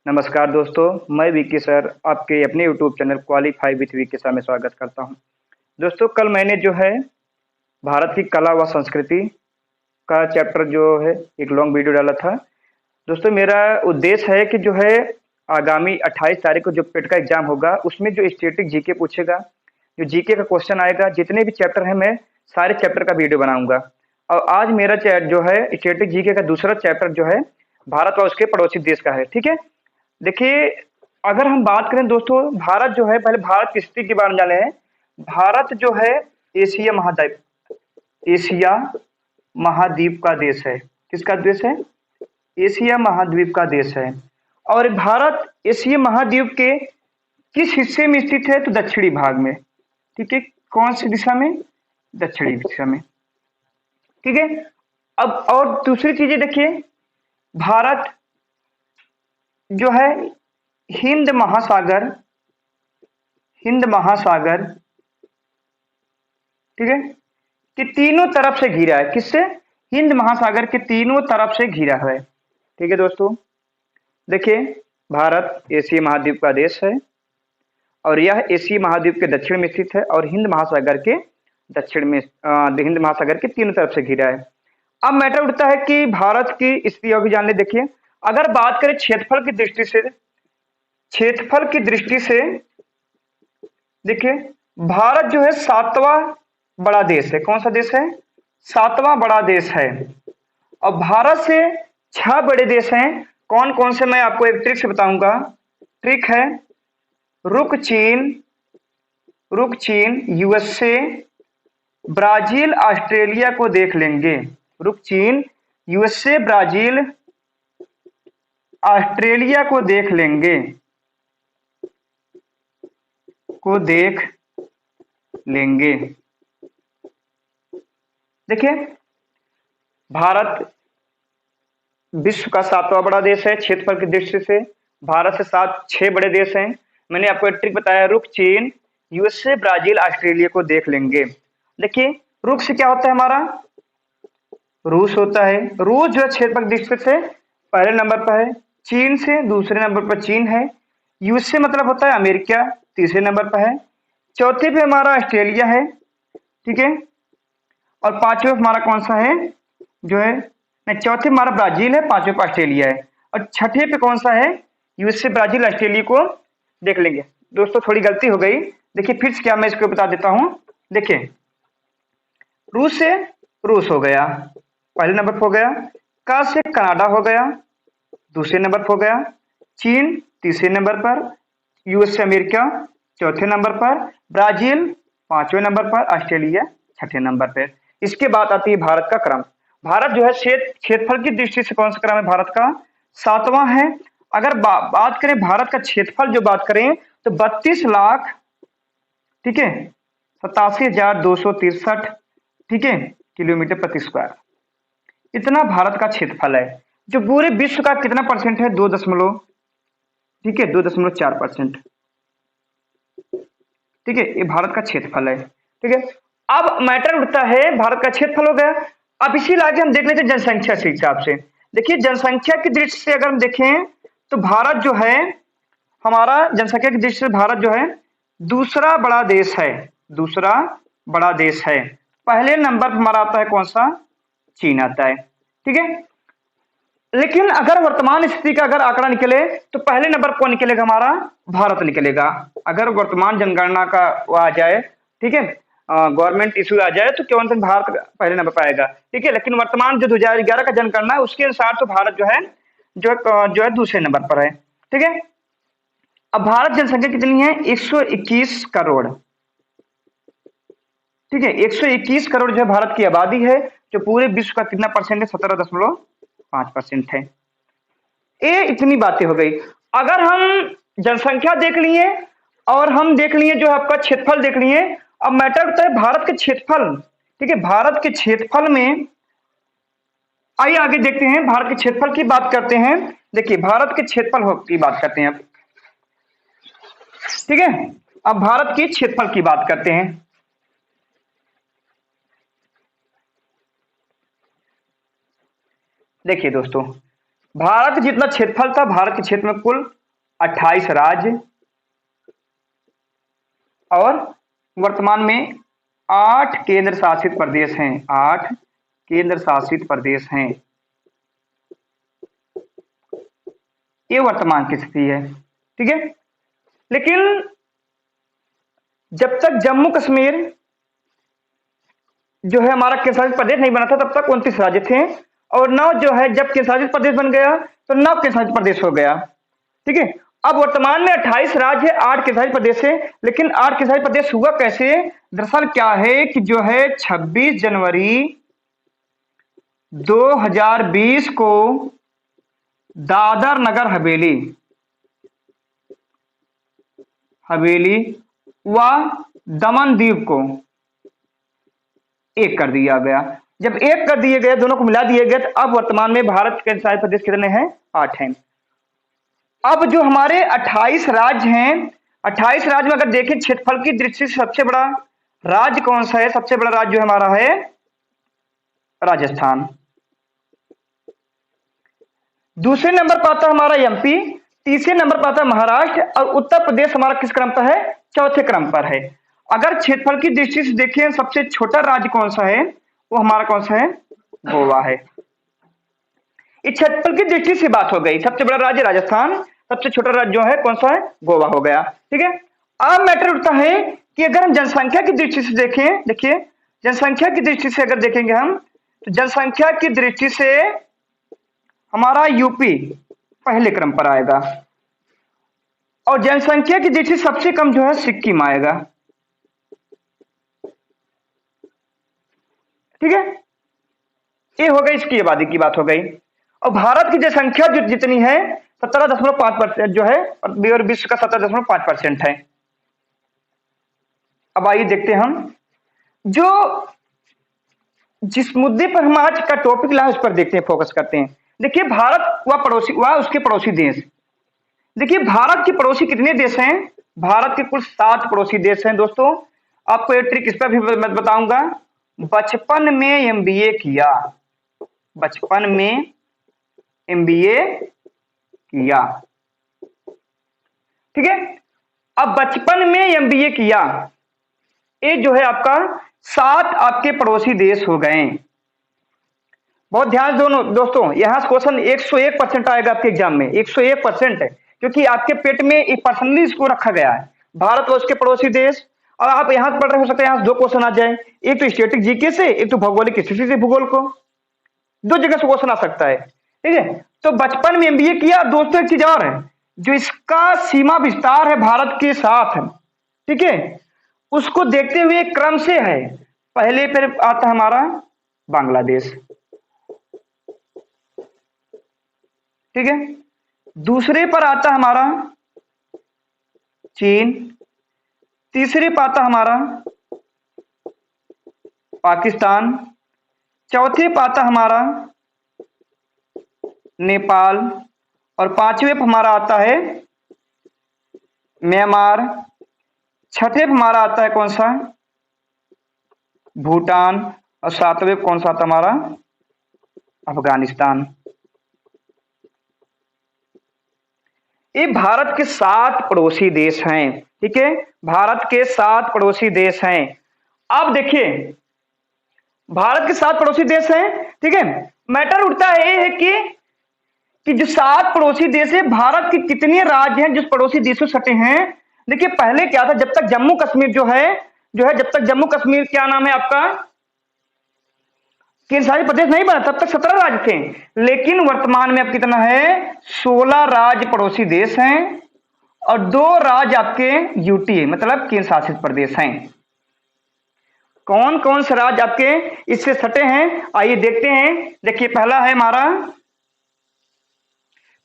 नमस्कार दोस्तों, मैं विकी सर आपके अपने YouTube channel qualify with Vicky sir में स्वागत करता हूं। दोस्तों, कल मैंने जो है भारत की कला व संस्कृति का चैप्टर जो है एक लॉन्ग वीडियो डाला था। दोस्तों, मेरा उद्देश्य है कि जो है आगामी 28 तारीख को जो पेट का एग्जाम होगा उसमें जो स्टैटिक जीके पूछेगा, जो जीके का क्वेश्चन आएगा, जितने भी चैप्टर हैं मैं सारे चैप्टर का वीडियो बनाऊंगा। और आज मेरा चैट जो है स्टैटिक जीके का दूसरा चैप्टर जो है भारत और उसके पड़ोसी देश का है। ठीक है, देखिए, अगर हम बात करें दोस्तों, भारत जो है, पहले भारत की स्थिति के बारे में जाने हैं। भारत जो है एशिया महाद्वीप एशिया महाद्वीप का देश है। किसका देश है? एशिया महाद्वीप का देश है। और भारत एशिया महाद्वीप के किस हिस्से में स्थित है? तो दक्षिणी भाग में। ठीक है, कौन सी दिशा में? दक्षिणी दिशा में। ठीक है, अब और दूसरी चीजें देखिए, भारत जो है हिंद महासागर ठीक है कि तीनों तरफ से घिरा है। किससे? हिंद महासागर के तीनों तरफ से घिरा है। ठीक है दोस्तों, देखिए, भारत एशिया महाद्वीप का देश है और यह एशिया महाद्वीप के दक्षिण में स्थित है और हिंद महासागर के दक्षिण में हिंद महासागर के तीनों तरफ से घिरा है। अब मैटर उठता है कि भारत की स्थिति अभी जान ले। देखिए, अगर बात करें क्षेत्रफल की दृष्टि से देखिए, भारत जो है सातवां बड़ा देश है। कौन सा देश है? सातवां बड़ा देश है। और भारत से 6 बड़े देश हैं। कौन कौन से? मैं आपको एक ट्रिक से बताऊंगा। ट्रिक है रुक चीन, यूएसए, ब्राजील, ऑस्ट्रेलिया को देख लेंगे। रुक चीन, यूएसए, ब्राजील, ऑस्ट्रेलिया को देख लेंगे। देखिए, भारत विश्व का 7वां बड़ा देश है। क्षेत्रफल की दृष्टि से भारत से 6 बड़े देश हैं। मैंने आपको एक ट्रिक बताया, रुक चीन, यूएसए, ब्राजील, ऑस्ट्रेलिया को देख लेंगे। देखिए, रुक से क्या होता है? हमारा रूस होता है। रूस जो है क्षेत्रफल की दृष्टि से पहले नंबर पर है। चीन से दूसरे नंबर पर चीन है। यूएसए मतलब होता है अमेरिका, तीसरे नंबर पर है। चौथे पे हमारा ऑस्ट्रेलिया है। ठीक है, और पांचवें हमारा कौन सा है? जो है नहीं, चौथे हमारा ब्राजील है, पांचवें पे ऑस्ट्रेलिया है और छठे पे कौन सा है? यूएसए, ब्राजील, ऑस्ट्रेलिया को देख लेंगे। दोस्तों, थोड़ी गलती हो गई। देखिए, फिर से क्या मैं इसको बता देता हूं। देखिए, रूस से रूस हो गया, पहले नंबर पर हो गया। का से कनाडा हो गया, दूसरे नंबर पर हो गया। चीन तीसरे नंबर पर, यूएसए अमेरिका चौथे नंबर पर, ब्राजील पांचवें नंबर पर, ऑस्ट्रेलिया छठे नंबर पर। इसके बाद आती है भारत का क्रम। भारत जो है क्षेत्रफल की दृष्टि से कौन सा क्रम है? भारत का 7वां है। अगर बात करें भारत का क्षेत्रफल, जो बात करें तो 32 लाख, ठीक है, 87,263, ठीक है, किलोमीटर प्रति स्क्वायर। इतना भारत का क्षेत्रफल है। जो पूरे विश्व का कितना परसेंट है? 2.4%। ठीक है, ये भारत का क्षेत्रफल है। ठीक है, अब मैटर उठता है, भारत का क्षेत्रफल हो गया। अब इसी लाके हम देख लेते हैं जनसंख्या के हिसाब से। देखिए, जनसंख्या की दृष्टि से अगर हम देखें तो भारत जो है हमारा, जनसंख्या की दृष्टि से भारत जो है दूसरा बड़ा देश है। पहले नंबर पर हमारा आता है कौन सा? चीन आता है। ठीक है, लेकिन अगर वर्तमान स्थिति का अगर आंकड़ा निकले तो पहले नंबर पर कौन निकलेगा? हमारा भारत निकलेगा। अगर वर्तमान जनगणना का वो आ जाए, ठीक है, गवर्नमेंट इशू आ जाए तो कौन सा? भारत पहले नंबर पर आएगा। ठीक है, लेकिन वर्तमान जो 2011 का जनगणना है उसके अनुसार तो भारत जो है दूसरे नंबर पर है। ठीक है, अब भारत जनसंख्या कितनी है? 121 करोड़। ठीक है, 121 करोड़ जो है भारत की आबादी है, जो पूरे विश्व का कितना परसेंट है? 17.5% है। ये इतनी बातें हो गई। अगर हम जनसंख्या देख लिए और हम देख लिए जो है आपका क्षेत्रफल देख लिए, अब मैटर होता है भारत के क्षेत्रफल। ठीक है, भारत के क्षेत्रफल में आइए आगे देखते हैं। भारत के क्षेत्रफल की बात करते हैं। देखिए, भारत के क्षेत्रफल की बात करते हैं अब। ठीक है, अब भारत के क्षेत्रफल की बात करते हैं। देखिए दोस्तों, भारत जितना क्षेत्रफल था, भारत के क्षेत्र में कुल 28 राज्य और वर्तमान में 8 केंद्र शासित प्रदेश हैं। 8 केंद्र शासित प्रदेश हैं। ये वर्तमान की स्थिति है, ठीक है। लेकिन जब तक जम्मू कश्मीर जो है हमारा केंद्र शासित प्रदेश नहीं बना था, तब तक 29 राज्य थे, और 9 जो है जब केंद्र शासित प्रदेश बन गया तो 9 केंद्र शासित प्रदेश हो गया, ठीक है। अब वर्तमान में 28 राज्य है, 8 केंद्र शासित प्रदेश है। लेकिन 8 केंद्र शासित प्रदेश हुआ कैसे? दरअसल क्या है कि जो है 26 जनवरी 2020 को दादर नगर हवेली व दमन द्वीप को एक कर दिया गया। जब एक कर दिए गए, दोनों को मिला दिए गए, तो अब वर्तमान में भारत के केंद्र शासित प्रदेश कितने हैं? 8 हैं। अब जो हमारे 28 राज्य हैं, 28 राज्य में अगर देखें क्षेत्रफल की दृष्टि से सबसे बड़ा राज्य कौन सा है? सबसे बड़ा राज्य जो हमारा है राजस्थान। दूसरे नंबर पर आता है हमारा एमपी, तीसरे नंबर पर आता है महाराष्ट्र, और उत्तर प्रदेश हमारा किस क्रम पर है? चौथे क्रम पर है। अगर क्षेत्रफल की दृष्टि से देखें सबसे छोटा राज्य कौन सा है? वो हमारा कौन सा है? गोवा है। इस क्षेत्रफल की दृष्टि से बात हो गई। सबसे बड़ा राज्य राजस्थान, सबसे छोटा राज्य जो है कौन सा है? गोवा हो गया, ठीक है। अब मैटर उठता है कि अगर हम जनसंख्या की दृष्टि से देखें, देखिए जनसंख्या की दृष्टि से अगर देखेंगे हम, तो जनसंख्या की दृष्टि से हमारा यूपी पहले क्रम पर आएगा, और जनसंख्या की दृष्टि से सबसे कम जो है सिक्किम आएगा, ठीक है। ये हो गई इसकी आबादी की बात हो गई। और भारत की जनसंख्या जो जितनी है 17.5% जो है, और विश्व का 17.5% है। अब आइए देखते हैं हम जो जिस मुद्दे पर हम आज का टॉपिक लाए उस पर देखते हैं, फोकस करते हैं। देखिए भारत व पड़ोसी व उसके पड़ोसी देश। देखिए भारत के पड़ोसी कितने देश हैं? भारत के कुल 7 पड़ोसी देश हैं। दोस्तों आपको एक ट्रिक इस पर भी मैं बताऊंगा। बचपन में एमबीए किया, बचपन में एमबीए किया, ठीक है। अब बचपन में एमबीए किया, ये जो है आपका 7 आपके पड़ोसी देश हो गए। बहुत ध्यान दो दोस्तों, यहां से क्वेश्चन 101% आएगा आपके एग्जाम में, 101% है, क्योंकि आपके पेट में एक पर्सनली इसको रखा गया है, भारत और उसके पड़ोसी देश। और आप यहां से पढ़ रहे हो सकते हैं यहां से 2 क्वेश्चन आ जाए, एक तो स्टैटिक जीके से, एक तो भौगोलिक स्थिति से भूगोल को, 2 जगह से क्वेश्चन आ सकता है, ठीक है। तो बचपन में एमबीए किया। दोस्तों एक चीज और है, जो इसका सीमा विस्तार है भारत के साथ, ठीक है, उसको देखते हुए क्रम से है। पहले फिर आता है हमारा बांग्लादेश, ठीक है। दूसरे पर आता है हमारा चीन, तीसरे पर आता हमारा पाकिस्तान, चौथे पर आता हमारा नेपाल, और 5वें पर हमारा आता है म्यांमार, 6ठे पर हमारा आता है कौन सा? भूटान, और 7वें कौन सा आता हमारा? अफगानिस्तान। ये भारत के 7 पड़ोसी देश हैं, ठीक है, भारत के 7 पड़ोसी देश हैं। अब देखिए भारत के 7 पड़ोसी देश हैं, ठीक है। मैटर उठता है कि जो 7 पड़ोसी देश है, भारत के कितने राज्य हैं जिस पड़ोसी देशों से सटे हैं। देखिए पहले क्या था, जब तक जम्मू कश्मीर जो है जब तक जम्मू कश्मीर क्या नाम है आपका केंद्र शासित प्रदेश नहीं बना, तब तक 17 राज्य थे। लेकिन वर्तमान में अब कितना है? 16 राज्य पड़ोसी देश हैं, और 2 राज्य आपके यूटी है, मतलब केंद्र शासित प्रदेश हैं। कौन कौन से राज्य आपके इससे सटे हैं, आइए देखते हैं। देखिए पहला है हमारा,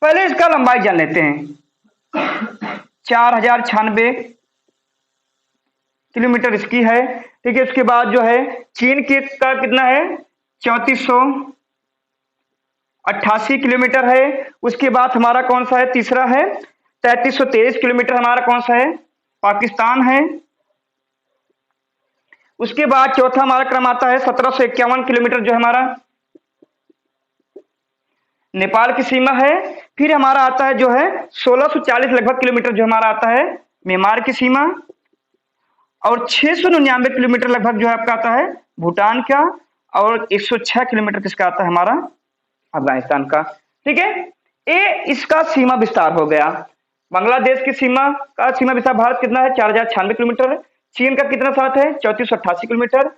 पहले इसका लंबाई जान लेते हैं, 4096 किलोमीटर इसकी है, ठीक है। उसके बाद जो है चीन की का कितना है? 3488 किलोमीटर है। उसके बाद हमारा कौन सा है? तीसरा है 3323 किलोमीटर, हमारा कौन सा है? पाकिस्तान है। उसके बाद चौथा हमारा क्रम आता है 1751 किलोमीटर, जो है हमारा नेपाल की सीमा है। फिर हमारा आता है जो है 1640 लगभग किलोमीटर जो हमारा आता है म्यांमार की सीमा, और 699 किलोमीटर लगभग जो है आपका आता है भूटान का, और 106 किलोमीटर किसका आता है हमारा अफगानिस्तान का। ठीक है, ये इसका सीमा विस्तार हो गया। बांग्लादेश की सीमा का सीमा विस्तार भारत कितना है 4096 किलोमीटर है। चीन का कितना साथ है 3488 किलोमीटर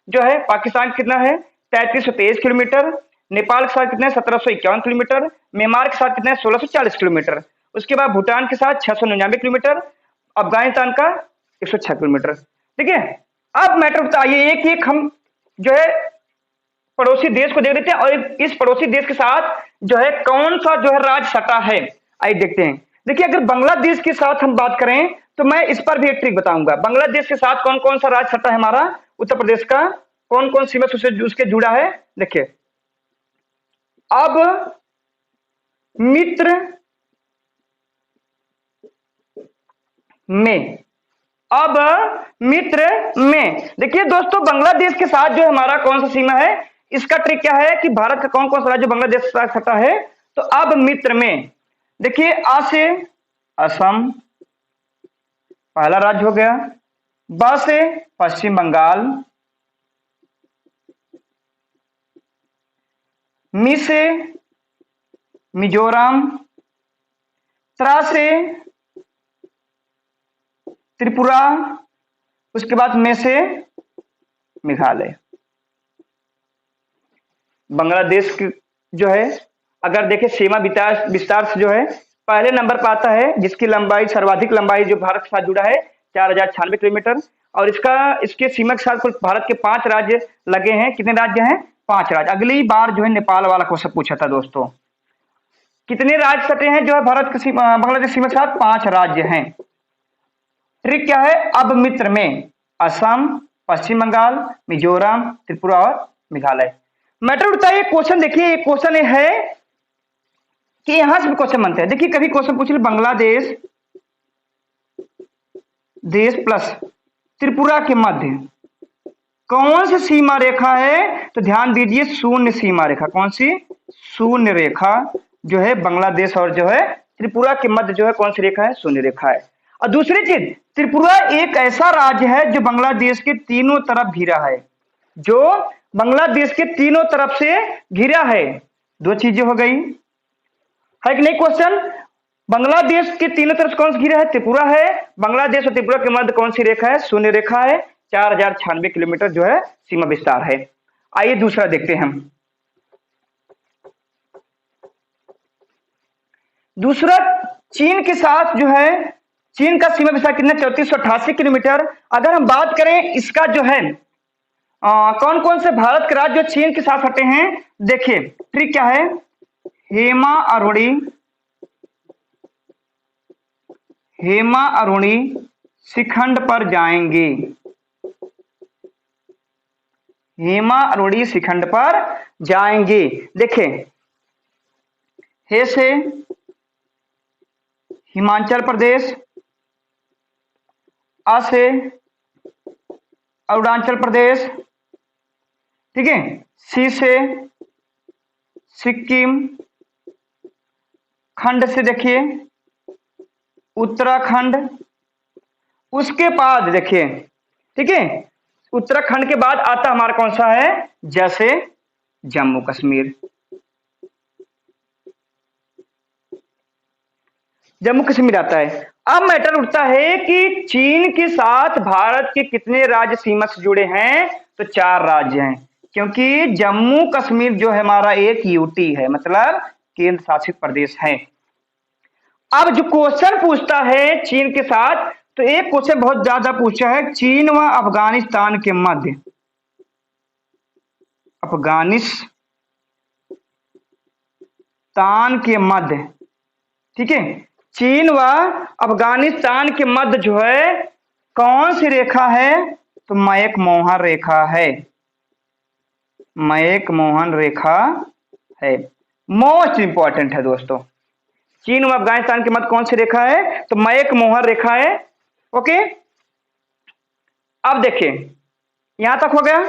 जो है। पाकिस्तान कितना है 3323 किलोमीटर। नेपाल के साथ कितना है 1751 किलोमीटर। म्यांमार के साथ कितना है 1640 किलोमीटर। उसके बाद भूटान के साथ 699 किलोमीटर। अफगानिस्तान का 106 किलोमीटर। ठीक है, अब मैटर बताइए एक एक हम जो है पड़ोसी देश को देख लेते हैं, और इस पड़ोसी देश के साथ जो है कौन सा जो है राज्य सटा है आइए देखते हैं। देखिए, अगर बांग्लादेश के साथ हम बात करें तो मैं इस पर भी एक ट्रिक बताऊंगा। बांग्लादेश के साथ कौन कौन सा राज्य सटा है हमारा उत्तर प्रदेश का, कौन कौन सीमा से उसके जुड़ा है। देखिए, अब मित्र में, अब मित्र में देखिए दोस्तों, बांग्लादेश के साथ जो हमारा कौन सा सीमा है, इसका ट्रिक क्या है कि भारत का कौन कौन सा राज्य बांग्लादेश के साथ सटा है। तो अब मित्र में देखिए, आ से असम पहला राज्य हो गया, ब से पश्चिम बंगाल, मी से मिजोरम, त्रा से त्रिपुरा, उसके बाद में से मेघालय। बांग्लादेश की जो है अगर देखें सीमा विस्तार से जो है पहले नंबर पर आता है, जिसकी लंबाई सर्वाधिक लंबाई जो भारत के साथ जुड़ा है 4096 किलोमीटर, और इसके सीमा के साथ कुल भारत के 5 राज्य लगे हैं। कितने राज्य हैं 5 राज्य। अगली बार जो है नेपाल वाला क्वेश्चन पूछा था दोस्तों, कितने राज्य सटे हैं जो है भारत की बांग्लादेश सीमा के साथ 5 राज्य हैं। ट्रिक क्या है, अब मित्र में असम, पश्चिम बंगाल, मिजोरम, त्रिपुरा और मेघालय। मैटर उठता है क्वेश्चन। देखिए क्वेश्चन है कि यहां से भी क्वेश्चन बनते हैं। देखिए कभी क्वेश्चन पूछ ले बांग्लादेश देश प्लस त्रिपुरा के मध्य कौन सी सीमा रेखा है, तो ध्यान दीजिए शून्य सीमा रेखा। कौन सी? शून्य रेखा जो है बांग्लादेश और जो है त्रिपुरा के मध्य जो है कौन सी रेखा है? शून्य रेखा है। और दूसरी चीज, त्रिपुरा एक ऐसा राज्य है जो बांग्लादेश के तीनों तरफ घिरा है, जो बांग्लादेश के तीनों तरफ से घिरा है। 2 चीजें हो गई है कि नहीं क्वेश्चन। बांग्लादेश के तीनों तरफ कौन सा घिरा है? त्रिपुरा है। बांग्लादेश और त्रिपुरा के मध्य कौन सी रेखा है? शून्य रेखा है। 4096 किलोमीटर जो है सीमा विस्तार है। आइए दूसरा देखते हैं हम। दूसरा चीन के साथ जो है, चीन का सीमा विस्तार कितना? 3488 किलोमीटर। अगर हम बात करें इसका जो है कौन कौन से भारत के राज्य जो चीन के साथ हटे हैं, देखिए ट्रिक क्या है। हेमा अरुणी शिखंड पर जाएंगे। हेमा अरुणी शिखंड पर जाएंगे। देखिए हे से हिमाचल प्रदेश, अ से अरुणाचल प्रदेश, ठीक है, सी से सिक्किम, खंड से देखिए उत्तराखंड, उसके बाद देखिए, ठीक है, उत्तराखंड के बाद आता हमारा कौन सा है? जैसे जम्मू कश्मीर। जम्मू कश्मीर आता है। अब मैटर उठता है कि चीन के साथ भारत के कितने राज्य सीमा से जुड़े हैं? तो 4 राज्य हैं, क्योंकि जम्मू कश्मीर जो है हमारा एक यूटी है, मतलब केंद्र शासित प्रदेश है। अब जो क्वेश्चन पूछता है चीन के साथ, तो एक क्वेश्चन बहुत ज्यादा पूछा है, चीन व अफगानिस्तान के मध्य, अफगानिस्तान के मध्य, ठीक है, चीन व अफगानिस्तान के मध्य जो है कौन सी रेखा है? तो मैक-मोहन रेखा है। मैक-मोहन रेखा है, मोस्ट इंपॉर्टेंट है दोस्तों। चीन व अफगानिस्तान के मध्य कौन सी रेखा है? तो मैक-मोहन रेखा है। ओके, अब देखिए यहां तक हो गया।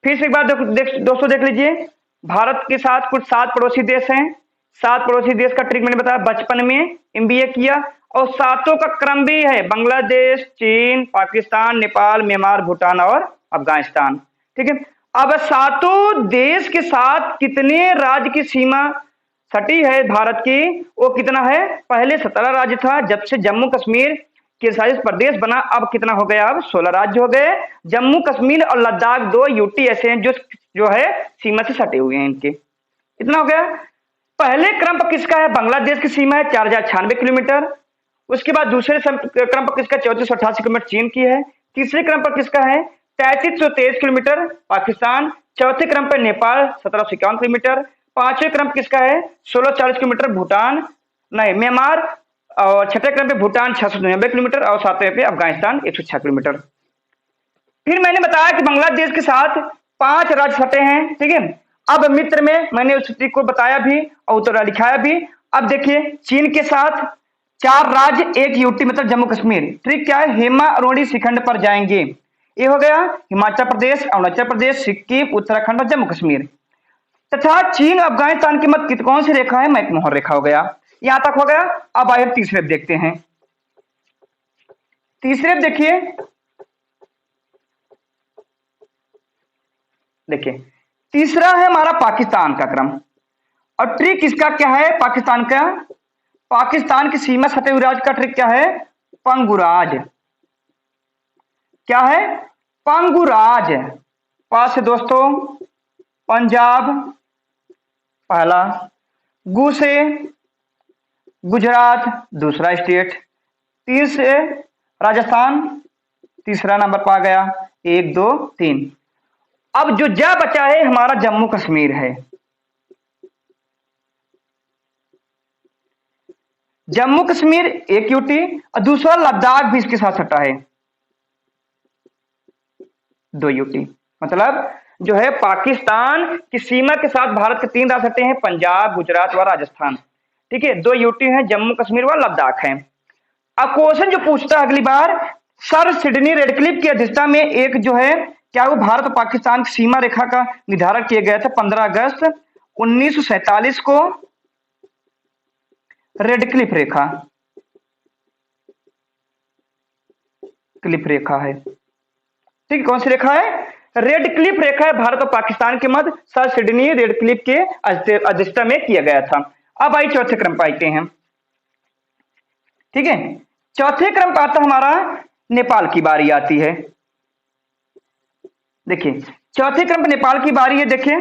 फिर से एक बार दोस्तों देख लीजिए, भारत के साथ कुछ 7 पड़ोसी देश हैं। 7 पड़ोसी देश का ट्रिक मैंने बताया बचपन में एमबीए किया, और सातों का क्रम भी है, बांग्लादेश, चीन, पाकिस्तान, नेपाल, म्यांमार, भूटान और अफगानिस्तान। ठीक है, अब सातों देश के साथ कितने राज्य की सीमा सटी है भारत की, वो कितना है? पहले 17 राज्य था, जब से जम्मू कश्मीर केंद्रशासित प्रदेश बना अब कितना हो गया? अब 16 राज्य हो गए। जम्मू कश्मीर और लद्दाख 2 यूटी ऐसे हैं जो है सीमा से सटे हुए हैं इनके। इतना हो गया। पहले क्रम पर किसका है? बांग्लादेश की सीमा है 4096 किलोमीटर। उसके बाद दूसरे क्रम पर किसका? 3488 किलोमीटर चीन की है। तीसरे क्रम पर किसका है? 3323 किलोमीटर पाकिस्तान। चौथे क्रम पर नेपाल 1751 किलोमीटर। पांचवें क्रम किसका है? 1640 किलोमीटर भूटान, नहीं म्यांमार। और छठे क्रम पे भूटान 699 किलोमीटर, और सातवें पे अफगानिस्तान 106 किलोमीटर। फिर मैंने बताया कि बांग्लादेश के साथ 5 राज्य सटे हैं। ठीक है, अब मित्र में मैंने उस ट्रिक को बताया भी और उत्तर लिखाया भी। अब देखिए चीन के साथ 4 राज्य 1 यूटी मतलब जम्मू कश्मीर। ट्रिक क्या है? हेमा अरोड़ी शिखंड पर जाएंगे। ये हो गया हिमाचल प्रदेश, अरुणाचल प्रदेश, सिक्किम, उत्तराखंड और जम्मू कश्मीर। तथा चीन अफगानिस्तान के मध्य कौन सी रेखा है? मैकमोहन रेखा हो गया। यहां तक हो गया। अब आइए तीसरे देखते हैं। तीसरे देखिए, देखिए तीसरा है हमारा पाकिस्तान का क्रम। और ट्रिक इसका क्या है? पाकिस्तान का, पाकिस्तान की सीमा सटे हुए राज्य का ट्रिक क्या है? पंगुराज। क्या है? पंगुराज। पास से दोस्तों पंजाब पहला, गु से गुजरात दूसरा स्टेट, 3 से राजस्थान तीसरा नंबर पा गया, 1 2 3। अब जो जा बचा है हमारा जम्मू कश्मीर है। जम्मू कश्मीर 1 यूटी और दूसरा लद्दाख भी इसके साथ सटा है 2 यूटी। मतलब जो है पाकिस्तान की सीमा के साथ भारत के 3 राज्य सटे हैं, पंजाब, गुजरात व राजस्थान। ठीक है, 2 यूटी है, जम्मू कश्मीर व लद्दाख है। अब क्वेश्चन जो पूछता है अगली बार, सर सिडनी रेडक्लिफ की अध्यक्षता में एक जो है क्या वो भारत और पाकिस्तान की सीमा रेखा का निर्धारण किया गया था 15 अगस्त 1947 को। रेडक्लिफ रेखा, क्लिफ रेखा है। ठीक है, कौन सी रेखा है? रेडक्लिफ रेखा है भारत और पाकिस्तान के मध्य, सर सिडनी रेडक्लिफ के अध्यक्षता में किया गया था। अब आई चौथे क्रम पर आते हैं। ठीक है, चौथे क्रम पर आता हमारा नेपाल की बारी आती है। देखिए चौथे क्रम पर नेपाल की बारी है। देखिए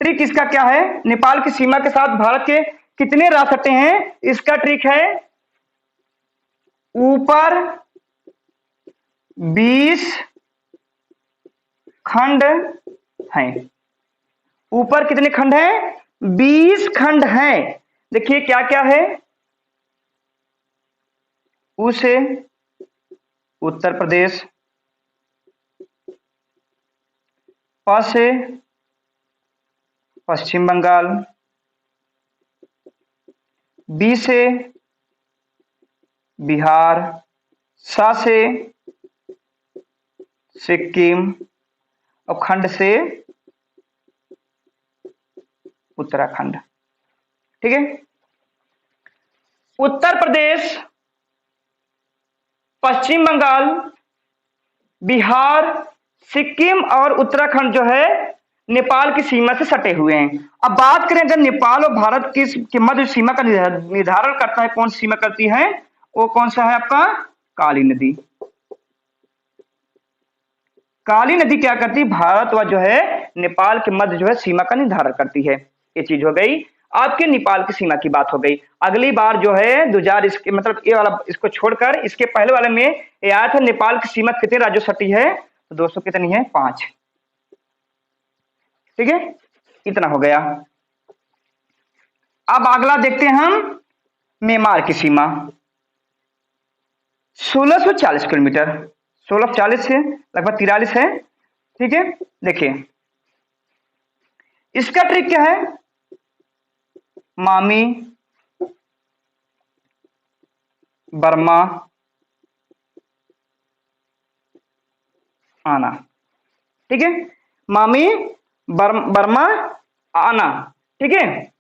ट्रिक इसका क्या है? नेपाल की सीमा के साथ भारत के कितने राज्य सटे हैं? इसका ट्रिक है ऊपर 20 खंड हैं। ऊपर कितने खंड हैं? 20 खंड हैं। देखिए क्या क्या है? ऊ से उत्तर प्रदेश, प से पश्चिम बंगाल, बी से बिहार, सा से सिक्किम और खंड से उत्तराखंड। ठीक है, उत्तर प्रदेश, पश्चिम बंगाल, बिहार, सिक्किम और उत्तराखंड जो है नेपाल की सीमा से सटे हुए हैं। अब बात करें अगर नेपाल और भारत की मध्य सीमा का निर्धारण करता है, कौन सी सीमा करती है? वो कौन सा है आपका? काली नदी। काली नदी क्या करती है? भारत व जो है नेपाल के मध्य जो है सीमा का निर्धारण करती है। ये चीज हो गई, आपके नेपाल की सीमा की बात हो गई। अगली बार जो है 2000 इसके मतलब ये वाला इसको छोड़कर इसके पहले वाले में ये आया था नेपाल की सीमा कितने राज्यों सटी है? तो दोस्तों कितनी है? 5। ठीक है, इतना हो गया। अब अगला देखते हैं हम म्यांमार की सीमा 1640 किलोमीटर, 1640 से लगभग 43 है। ठीक है, देखिए इसका ट्रिक क्या है? मामी, बर्मा, आना। ठीक है, मामी, बर्मा आना, ठीक है।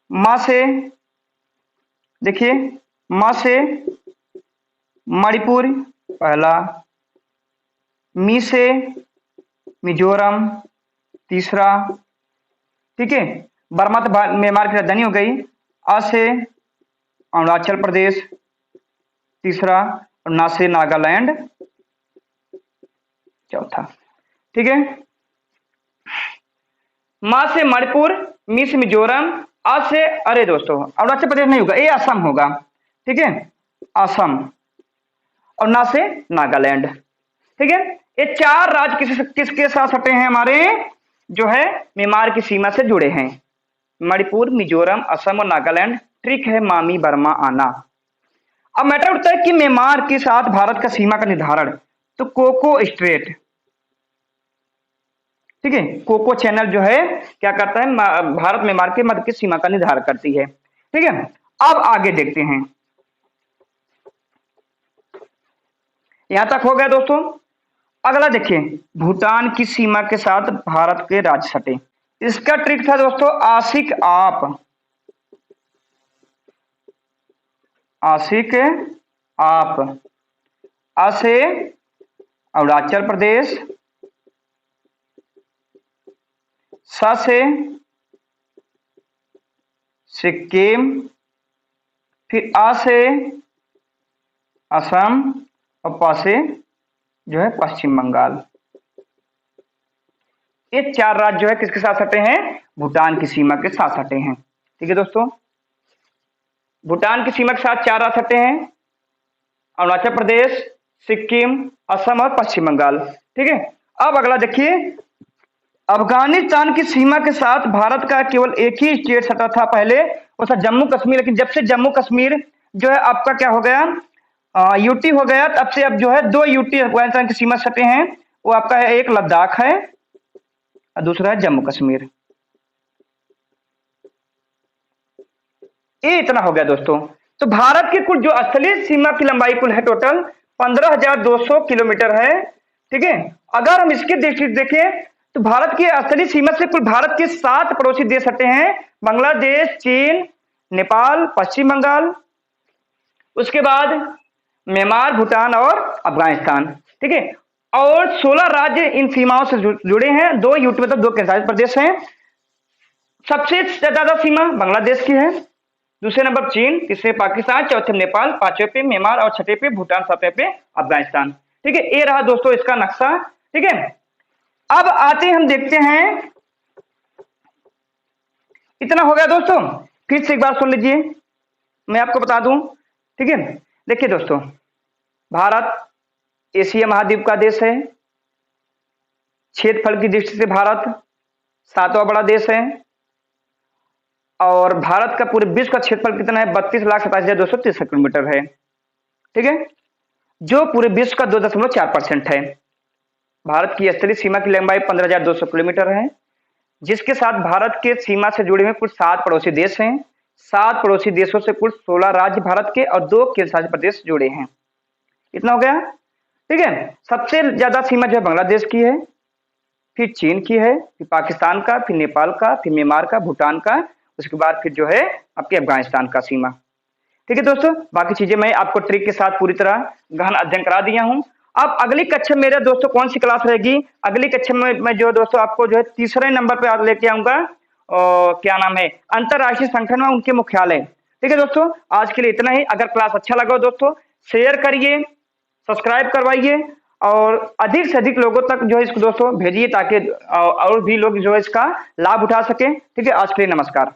मा से देखिए, मा से मणिपुर पहला, मी से मिजोरम तीसरा, ठीक है। बर्मा तो म्यांमार की राजधानी हो गई। आ से अरुणाचल प्रदेश तीसरा, और ना से नागालैंड चौथा, ठीक है। मा से मणिपुर, मी से मिजोरम, आ से, अरे दोस्तों अरुणाचल प्रदेश नहीं होगा, ये असम होगा, ठीक है, असम, और ना से नागालैंड, ठीक है। ये चार राज्य किसके साथ सटे हैं हमारे, जो है म्यांमार की सीमा से जुड़े हैं। मणिपुर, मिजोरम, असम और नागालैंड। ट्रिक है मामी बर्मा आना। अब मैटर उठता है कि म्यांमार के साथ भारत का सीमा का निर्धारण, तो कोको स्ट्रेट, ठीक है, कोको चैनल जो है क्या करता है, भारत म्यांमार के मध्य की सीमा का निर्धारण करती है, ठीक है। अब आगे देखते हैं, यहां तक हो गया दोस्तों। अगला देखिए, भूटान की सीमा के साथ भारत के राज्य सटे। इसका ट्रिक था दोस्तों आशिक आप, आशिक आप। आ से अरुणाचल प्रदेश, सा से सिक्किम, फिर आ से असम, और पा से जो है पश्चिम बंगाल। ये चार राज्य जो है किसके साथ सटे हैं, भूटान की सीमा के साथ सटे हैं, ठीक है दोस्तों। भूटान की सीमा के साथ चार राज्य सटे हैं, अरुणाचल प्रदेश, सिक्किम, असम और पश्चिम बंगाल, ठीक है। अब अगला देखिए, अफगानिस्तान की सीमा के साथ भारत का केवल एक ही स्टेट सटा था पहले, वो था जम्मू कश्मीर। लेकिन जब से जम्मू कश्मीर जो है आपका क्या हो गया, यूटी हो गया, तब से अब जो है दो यूटी अफगानिस्तान की सीमा सटे हैं। वो आपका है, एक लद्दाख है और दूसरा है जम्मू कश्मीर। ये इतना हो गया दोस्तों। तो भारत की कुल जो स्थलीय सीमा की लंबाई कुल है टोटल 15,200 किलोमीटर है, ठीक है। अगर हम इसके दृष्टि देखें तो भारत की स्थलीय सीमा से कुल भारत के 7 पड़ोसी देश सटे हैं, बांग्लादेश, चीन, नेपाल, पश्चिम बंगाल, उसके बाद म्यांमार, भूटान और अफगानिस्तान, ठीक है। और 16 राज्य इन सीमाओं से जुड़े हैं, 2 यूटी मतलब 2 केंद्रशासित प्रदेश हैं। सबसे ज्यादा सीमा बांग्लादेश की है, दूसरे नंबर चीन, तीसरे पाकिस्तान, चौथे नेपाल, पांचवें पे म्यांमार और छठे पे भूटान, सातवें पे अफगानिस्तान, ठीक है। ये रहा दोस्तों इसका नक्शा, ठीक है। अब आते हम देखते हैं, इतना हो गया दोस्तों। फिर से एक बार सुन लीजिए, मैं आपको बता दूं, ठीक है। देखिए दोस्तों, भारत एशिया महाद्वीप का देश है। क्षेत्रफल की दृष्टि से भारत 7वां बड़ा देश है, और भारत का पूरे विश्व का क्षेत्रफल कितना है, 32,87,230 किलोमीटर है, ठीक है, जो पूरे विश्व का 2.4% है। भारत की स्थलीय सीमा की लंबाई 15,200 किलोमीटर है, जिसके साथ भारत के सीमा से जुड़े हुए कुल 7 पड़ोसी देश हैं। 7 पड़ोसी देशों से कुल 16 राज्य भारत के और 2 केंद्रशासित प्रदेश जुड़े हैं। इतना हो गया, ठीक है। सबसे ज्यादा सीमा जो है बांग्लादेश की है, फिर चीन की है, फिर पाकिस्तान का, फिर नेपाल का, फिर म्यांमार का, भूटान का, उसके बाद फिर जो है आपके अफगानिस्तान का सीमा, ठीक है दोस्तों। बाकी चीजें मैं आपको ट्रिक के साथ पूरी तरह गहन अध्ययन करा दिया हूं। अब अगली कक्षा में मेरे दोस्तों कौन सी क्लास रहेगी, अगली कक्षा में मैं जो दोस्तों आपको जो है तीसरे नंबर पे लेके आऊंगा, क्या नाम है, अंतरराष्ट्रीय संगठन में उनके मुख्यालय, ठीक है दोस्तों। आज के लिए इतना ही। अगर क्लास अच्छा लगा हो दोस्तों, शेयर करिए, सब्सक्राइब करवाइए, और अधिक से अधिक लोगों तक जो है इसको दोस्तों भेजिए, ताकि और भी लोग जो है इसका लाभ उठा सके, ठीक है। आज के लिए नमस्कार।